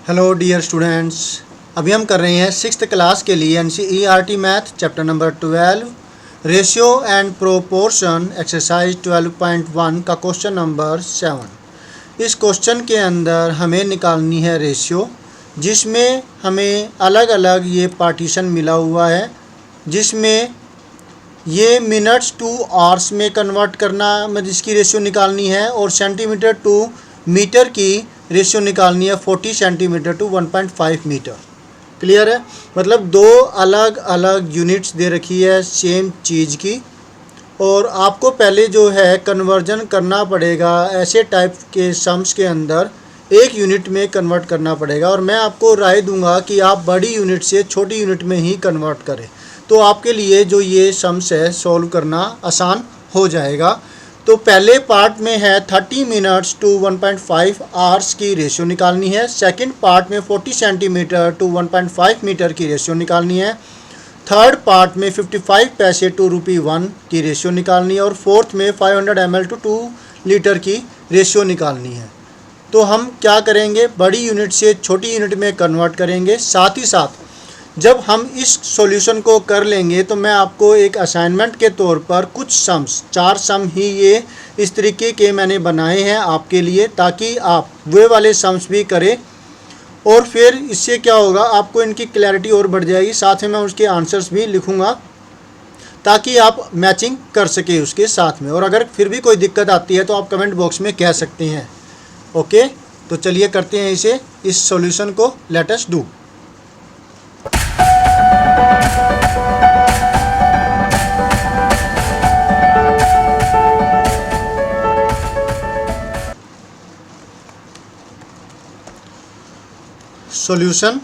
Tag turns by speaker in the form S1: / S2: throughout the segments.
S1: Hello dear students, अभी हम कर रहे हैं सिक्स्थ क्लास के लिए NCERT math chapter number 12 ratio and proportion exercise 12.1 का क्वेश्चन नंबर 7। इस क्वेश्चन के अंदर हमें निकालनी है रेशियो, जिसमें हमें अलग अलग ये पार्टीशन मिला हुआ है, जिसमें ये मिनट्स टू आवर्स में कन्वर्ट करना, मतलब इसकी रेशियो निकालनी है, और सेंटीमीटर टू मीटर की रेशियो निकालनी है 40 सेंटीमीटर टू 1.5 मीटर। क्लियर है? मतलब दो अलग अलग यूनिट्स दे रखी है सेम चीज़ की, और आपको पहले जो है कन्वर्जन करना पड़ेगा ऐसे टाइप के सम्स के अंदर एक यूनिट में कन्वर्ट करना पड़ेगा। और मैं आपको राय दूंगा कि आप बड़ी यूनिट से छोटी यूनिट में ही कन्वर्ट करें, तो आपके लिए जो ये सम्स है सॉल्व करना आसान हो जाएगा। तो पहले पार्ट में है 30 मिनट्स टू 1.5 आवर्स की रेशियो निकालनी है। सेकंड पार्ट में 40 सेंटीमीटर टू 1.5 मीटर की रेशियो निकालनी है। थर्ड पार्ट में 55 पैसे टू ₹1 की रेशियो निकालनी है। और फोर्थ में 500 ml टू 2 लीटर की रेशियो निकालनी है। तो हम क्या करेंगे, बड़ी यूनिट से छोटी यूनिट में कन्वर्ट करेंगे। साथ ही साथ जब हम इस सॉल्यूशन को कर लेंगे तो मैं आपको एक असाइनमेंट के तौर पर कुछ सम्स, 4 सम ही ये इस तरीके के मैंने बनाए हैं आपके लिए, ताकि आप वे वाले सम्स भी करें, और फिर इससे क्या होगा, आपको इनकी क्लैरिटी और बढ़ जाएगी। साथ में मैं उसके आंसर्स भी लिखूंगा ताकि आप मैचिंग कर सके उसके साथ में। और अगर फिर भी कोई दिक्कत आती है तो आप कमेंट बॉक्स में कह सकते हैं। ओके, तो चलिए करते हैं इस सॉल्यूशन को। Let us do. Solution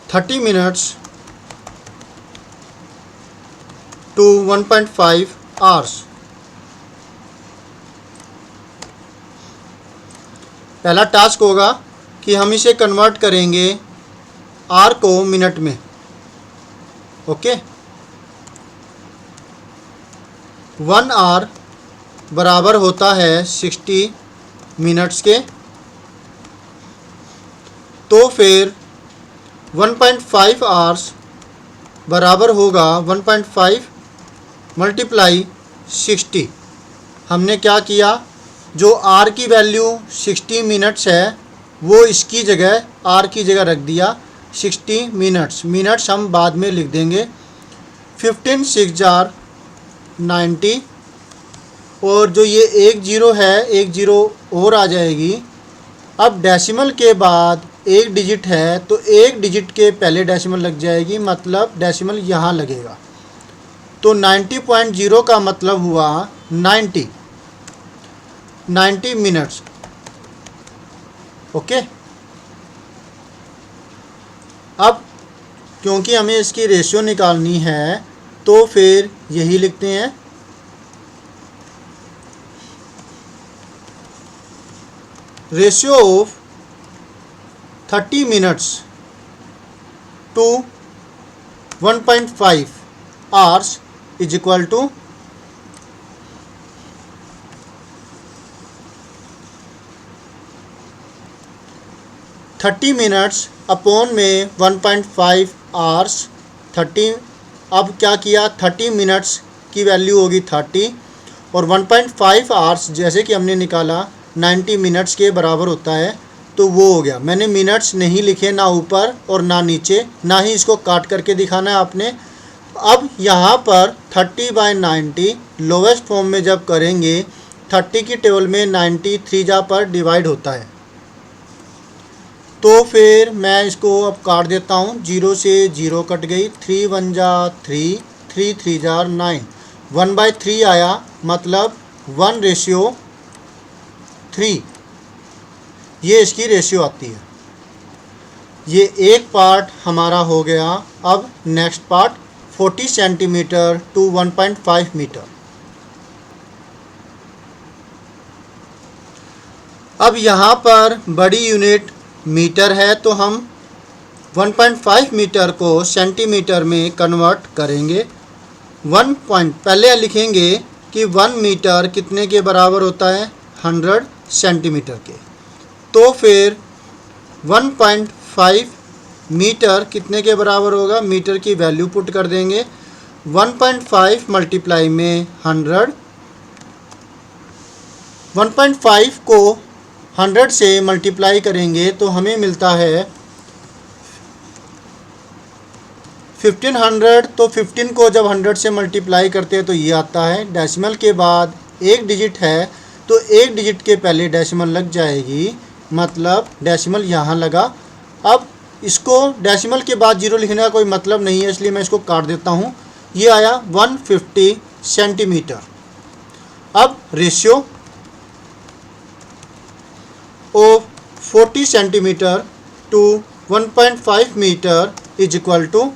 S1: thirty minutes to 1.5 hours. पहला टास्क होगा कि हम इसे कन्वर्ट करेंगे आर को मिनट में। ओके, 1 आवर बराबर होता है 60 मिनट्स के। तो फिर 1.5 आवर्स बराबर होगा 1.5 मल्टीप्लाई 60। हमने क्या किया, जो आर की वैल्यू 60 मिनट्स है वो इसकी जगह आर की जगह रख दिया 60 मिनट्स। मिनट्स हम बाद में लिख देंगे। 15 6 जार 90, और जो ये 1 ज़ीरो है 1 ज़ीरो और आ जाएगी। अब डेसिमल के बाद एक डिजिट है तो एक डिजिट के पहले डेसिमल लग जाएगी, मतलब डेसिमल यहाँ लगेगा। तो 90.0 का मतलब हुआ 90 मिनट्स। ओके, अब क्योंकि हमें इसकी रेशियो निकालनी है तो फिर यही लिखते हैं। Ratio of 30 minutes to 1.5 hours is equal to 30 minutes upon में 1.5 आवर्स 30। अब क्या किया, 30 मिनट्स की वैल्यू होगी 30, और 1.5 आवर्स जैसे कि हमने निकाला 90 मिनट्स के बराबर होता है, तो वो हो गया। मैंने मिनट्स नहीं लिखे, ना ऊपर और ना नीचे, ना ही इसको काट करके दिखाना है आपने। अब यहाँ पर 30/90 लोवेस्ट फॉर्म में जब करेंगे 30 की टेबल में 90 3 जा पर डिवाइड होता है। तो फिर मैं इसको अब काट देता हूँ, 0 से 0 कट गई, 3 1 जा 3, 3 3 जा 9, 1/3 आया, मतलब 1:3 ये इसकी रेशियो आती है। ये एक पार्ट हमारा हो गया। अब next part 40 centimetre to 1.5 metre. अब यहाँ पर बड़ी यूनिट मीटर है, तो हम 1.5 मीटर को सेंटीमीटर में कन्वर्ट करेंगे। 1 पॉइंट पहले लिखेंगे कि 1 मीटर कितने के बराबर होता है, 100 सेंटीमीटर के। तो फिर 1.5 मीटर कितने के बराबर होगा, मीटर की वैल्यू पुट कर देंगे। 1.5 मल्टीप्लाई में 100, 1.5 को 100 से मल्टीप्लाई करेंगे तो हमें मिलता है 1500। तो 15 को जब 100 से मल्टीप्लाई करते हैं तो ये आता है। डेसिमल के बाद एक डिजिट है तो एक डिजिट के पहले डेसिमल लग जाएगी, मतलब डेसिमल यहाँ लगा। अब इसको डेसिमल के बाद जीरो लिखने का कोई मतलब नहीं है, इसलिए मैं इसको काट देता हूँ। ये आया 150 सेंटीमीटर। अब ratio of 40 centimetre to 1.5 metre is equal to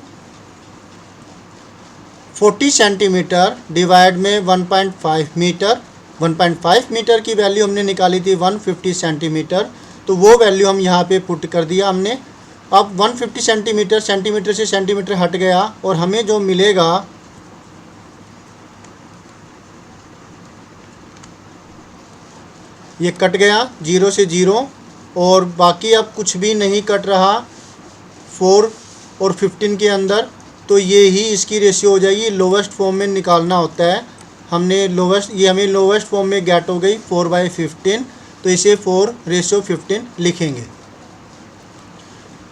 S1: 40 centimetre divide में 1.5 मीटर। 1.5 मीटर की वैल्यू हमने निकाली थी 150 सेंटीमीटर, तो वो वैल्यू हम यहाँ पे पुट कर दिया हमने। अब 150 सेंटीमीटर, सेंटीमीटर से सेंटीमीटर हट गया और हमें जो मिलेगा ये कट गया 0 से 0 और बाकी अब कुछ भी नहीं कट रहा 4 और 15 के अंदर, तो ये ही इसकी रेशियो हो जाएगी। लोवेस्ट फॉर्म में निकालना होता है, हमने लोवेस्ट, ये हमें लोवेस्ट फॉर्म में गेट हो गई 4/15, तो इसे 4:15 लिखेंगे।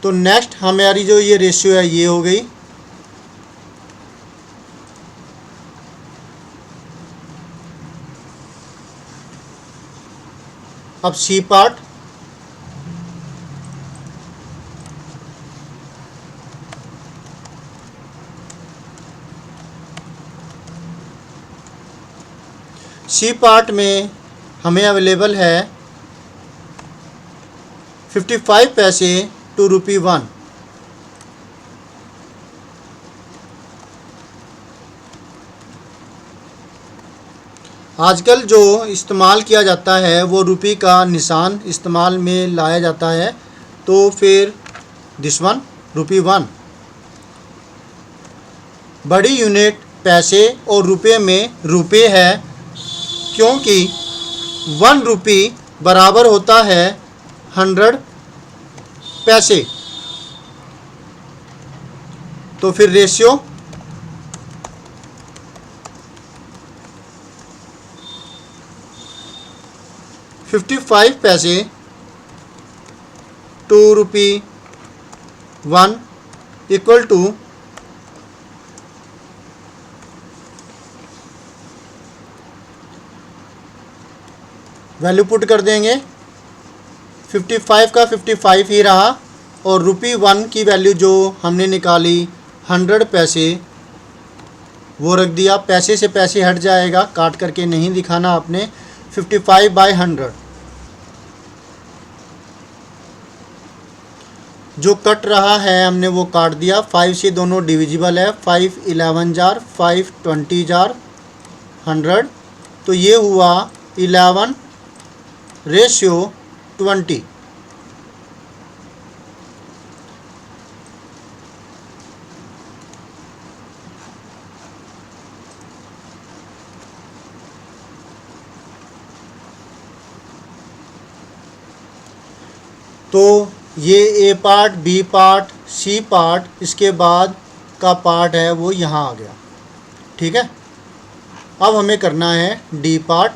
S1: तो नेक्स्ट हमारी जो ये रेशियो है ये हो गई। अब सी पार्ट, सी पार्ट में हमें अवेलेबल है 55 पैसे टू ₹1। आजकल जो इस्तेमाल किया जाता है वो रुपये का निशान इस्तेमाल में लाया जाता है, तो फिर दिस वन ₹1। बड़ी यूनिट पैसे और रुपये में रुपये है, क्योंकि 1 रुपये बराबर होता है 100 पैसे। तो फिर रेशियो ₹55 पैसे to ₹1 equal to value put कर देंगे। 55 का 55 ही रहा और ₹1 की वैल्यू जो हमने निकाली 100 पैसे वो रख दिया। पैसे से पैसे हट जाएगा, काट करके नहीं दिखाना आपने। 55/100 जो कट रहा है हमने वो काट दिया। 5 से दोनों डिविजिबल है, 5 11 जार, 5 20 जार 100, तो ये हुआ 11:20। तो ये A part, B part, C part, इसके बाद का पार्ट है वो यहाँ आ गया। ठीक है, अब हमें करना है डी पार्ट।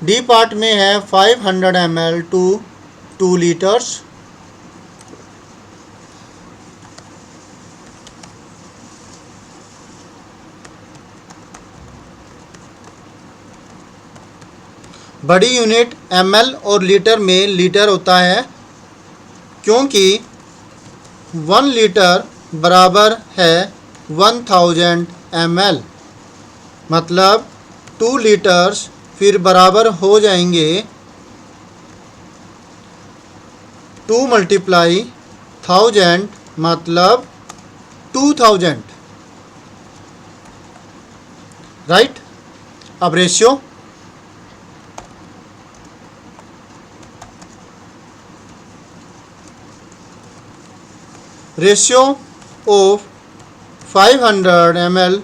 S1: डी पार्ट में है 500 ml टू 2 लीटर्स। बड़ी यूनिट ml और लीटर में लीटर होता है, क्योंकि 1 लीटर बराबर है 1000 ml, मतलब 2 लीटर्स फिर बराबर हो जाएंगे 2 × 1000 मतलब 2000, राइट। अब ratio of 500 ml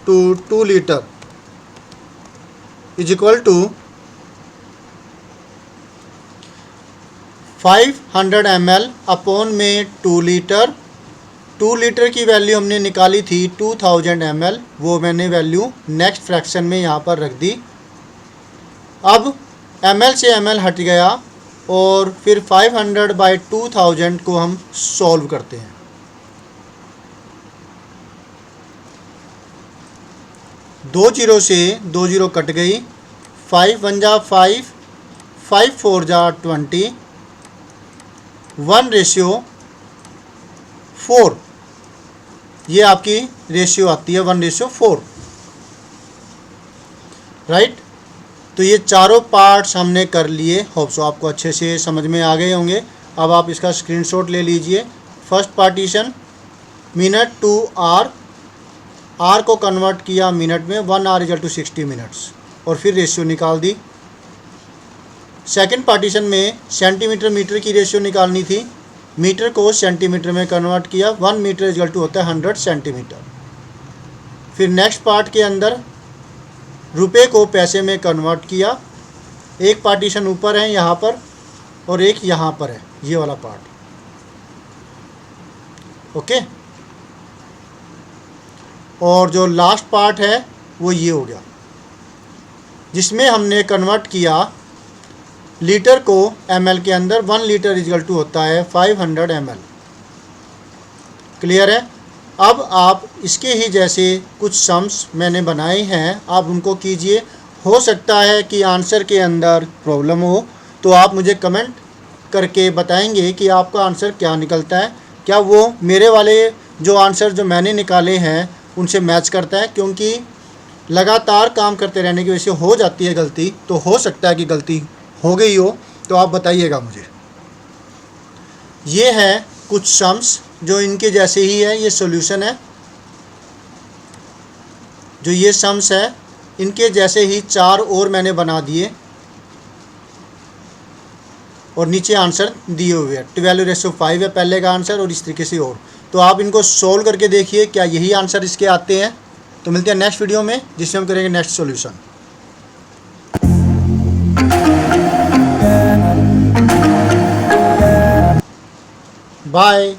S1: to 2 litre. Is equal to 500 ml upon में 2 लीटर। 2 लीटर की वैल्यू हमने निकाली थी 2000 ml, वो मैंने वैल्यू नेक्स्ट फ्रैक्शन में यहाँ पर रख दी। अब ml से ml हट गया और फिर 500 बाई 2000 को हम सॉल्व करते हैं। दो जीरो से 2 जीरो कट गई, 5 1 जा 5, 5 4 जा 20, 1:4, ये आपकी रेशियो आती है 1:4, राइट। तो ये चारों पार्ट्स हमने कर लिए। होप सो आपको अच्छे से समझ में आ गए होंगे। अब आप इसका स्क्रीनशॉट ले लीजिए। First partition minute to hour, hour को कन्वर्ट किया मिनट में, 1 आर इक्वल टू 60 मिनट्स, और फिर रेशियो निकाल दी। सेकंड पार्टीशन में सेंटीमीटर मीटर की रेशियो निकालनी थी, मीटर को सेंटीमीटर में कन्वर्ट किया, 1 मीटर इक्वल टू होता है 100 सेंटीमीटर। फिर नेक्स्ट पार्ट के अंदर रुपए को पैसे में कन्वर्ट किया। एक पार्टीशन ऊपर है यहाँ पर और एक यहाँ पर है, ये वाला पार्ट, ओके। और जो लास्ट पार्ट है वो ये हो गया, जिसमें हमने कन्वर्ट किया लीटर को ml के अंदर। 1 लीटर इक्वल टू होता है 500 ml। क्लियर है। अब आप इसके ही जैसे कुछ सम्स मैंने बनाए हैं, आप उनको कीजिए। हो सकता है कि आंसर के अंदर प्रॉब्लम हो, तो आप मुझे कमेंट करके बताएंगे कि आपका आंसर क्या निकलता है, क्या वो मेरे वाले जो आंसर जो मैंने निकाले हैं उनसे मैच करता है। क्योंकि लगातार काम करते रहने की वजह से हो जाती है गलती, तो हो सकता है कि गलती हो गई हो, तो आप बताइएगा मुझे। ये है कुछ सम्स जो इनके जैसे ही है, ये सॉल्यूशन है। जो ये सम्स है इनके जैसे ही 4 और मैंने बना दिए और नीचे आंसर दिए हुए हैं। 12:5 है पहले का आंसर, और इस तरीके से और। तो आप इनको सोल्व करके देखिए क्या यही आंसर इसके आते हैं। तो मिलते हैं नेक्स्ट वीडियो में, जिसमें हम करेंगे नेक्स्ट सॉल्यूशन। बाय।